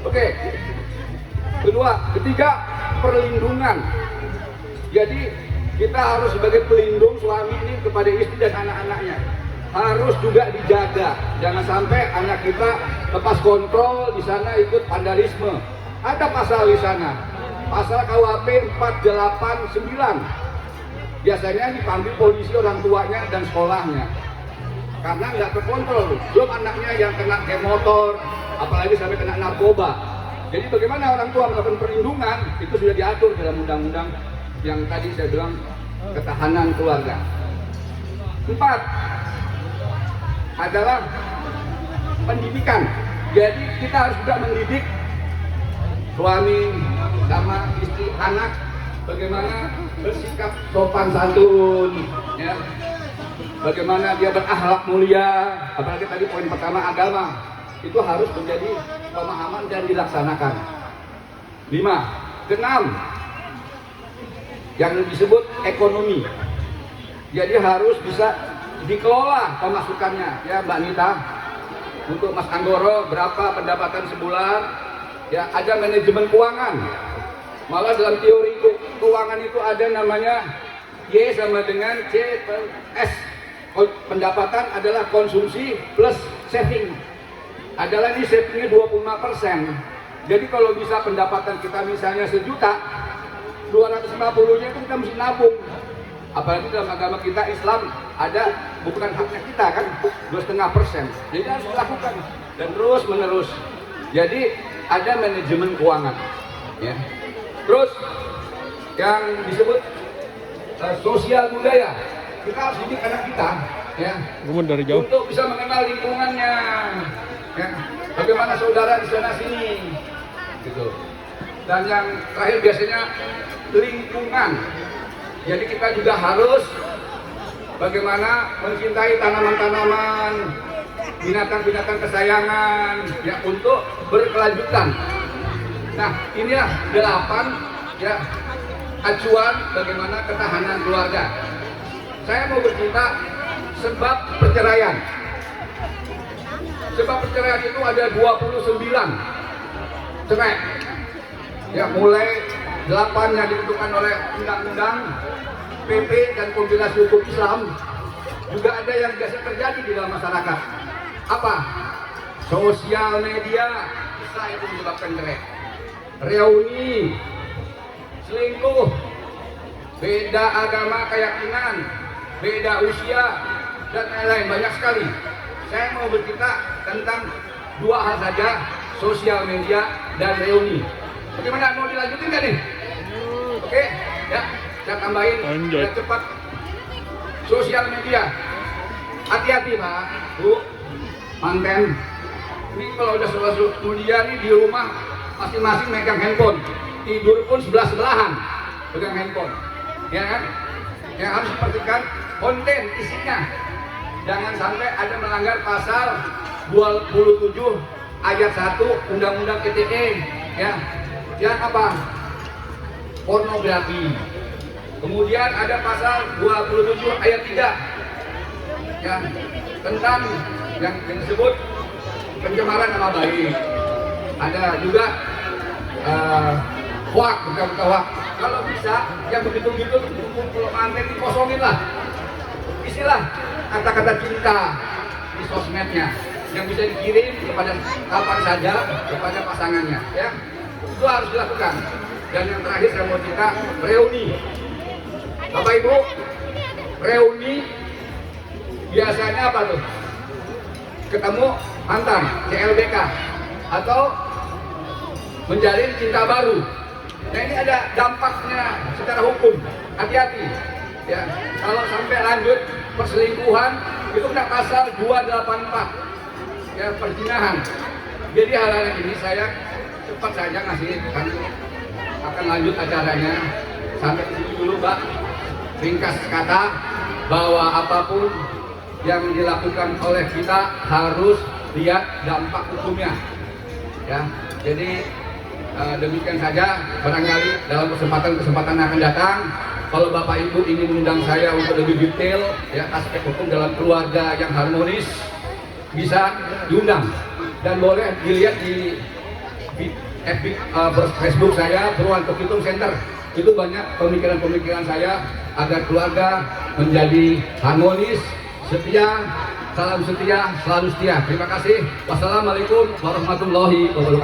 Oke. Ketiga, perlindungan. Jadi kita harus sebagai pelindung suami ini kepada istri dan anak-anaknya harus juga dijaga. Jangan sampai anak kita lepas kontrol di sana ikut vandalisme. Ada pasal di sana, pasal KUHP 489. Biasanya dipanggil polisi orang tuanya dan sekolahnya karena nggak terkontrol. Belum anaknya yang kena geng motor, apalagi sampai kena narkoba. Jadi bagaimana orang tua melakukan perlindungan itu sudah diatur dalam undang-undang yang tadi saya bilang ketahanan keluarga. 4 adalah pendidikan. Jadi kita harus juga mendidik suami sama istri anak bagaimana bersikap sopan santun, ya. Bagaimana dia berakhlak mulia, apalagi tadi poin pertama agama. Itu harus menjadi pemahaman dan dilaksanakan. 5. 6. Yang disebut ekonomi. Jadi harus bisa dikelola pemasukannya, ya Mbak Nita. Untuk Mas Anggoro berapa pendapatan sebulan? Ya, ada manajemen keuangan. Malah dalam teori keuangan itu ada namanya Y sama dengan C per S. Pendapatan adalah konsumsi plus saving. Adalah di savingnya 25%. Jadi kalau bisa pendapatan kita misalnya sejuta, 250-nya itu kita mesti nabung. Apalagi dalam agama kita Islam ada bukan haknya kita kan 2,5%. Jadi harus dilakukan dan terus menerus. Jadi ada manajemen keuangan. Ya. Terus yang disebut sosial budaya. Kita harus didik anak kita, ya, dari jauh. untuk bisa mengenal lingkungannya. Ya, bagaimana saudara di sana sini, gitu. Dan yang terakhir biasanya lingkungan. Jadi kita juga harus bagaimana mencintai tanaman-tanaman, binatang-binatang kesayangan, ya, untuk berkelanjutan. Nah, inilah 8 ya acuan bagaimana ketahanan keluarga. Saya mau bercerita sebab perceraian. Sebab perceraian itu ada 29 cerai. Ya, mulai 8 yang ditentukan oleh undang-undang, PP dan kompilasi hukum Islam. Juga ada yang biasa terjadi di dalam masyarakat. Apa? Sosial media bisa itu menyebabkan cerai. Reuni, selingkuh, beda agama keyakinan, beda usia, dan lain-lain, banyak sekali. Saya mau bercerita tentang 2 hal saja, sosial media dan reuni. Bagaimana, mau dilanjutin nggak nih? Oke, ya, saya tambahin biar cepat. Sosial media, hati-hati Pak, Bu, manten. Ini kalau udah selesai kuliah nih di rumah masing-masing megang handphone, tidur pun sebelah-sebelahan pegang handphone, ya kan? Yang harus diperhatikan konten isinya. Jangan sampai ada melanggar pasal 27 ayat 1 Undang-Undang ITE, ya. Yang apa? Pornografi. Kemudian ada pasal 27 ayat 3 ya, tentang yang disebut pencemaran nama baik. Ada juga hoak, bukan hoak. Kalau bisa yang begitu-begitu kalau manten dikosongin lah. Isilah kata-kata cinta di sosmednya yang bisa dikirim kepada kapan saja kepada pasangannya, ya. Itu harus dilakukan. Dan yang terakhir saya mau cerita reuni. Bapak Ibu, reuni biasanya apa tuh? Ketemu mantan, CLBK, atau menjalin cinta baru. Nah, ini ada dampaknya secara hukum. Hati-hati, ya. Kalau sampai lanjut perselingkuhan itu kena pasal 284, ya, perzinahan. Jadi hal-hal ini saya cepat saja ngasih, kan akan lanjut acaranya. Sampai di sini dulu, Mbak. Ringkas kata bahwa apapun yang dilakukan oleh kita harus lihat dampak hukumnya, ya. Jadi demikian saja, barangkali dalam kesempatan yang akan datang kalau Bapak Ibu ingin mengundang saya untuk lebih detail, ya, aspek hukum dalam keluarga yang harmonis, bisa diundang dan boleh dilihat di Facebook saya Purwanto Pitung Center. Itu banyak pemikiran-pemikiran saya agar keluarga menjadi harmonis, setia, salam setia, selalu setia. Terima kasih. Wassalamualaikum warahmatullahi wabarakatuh.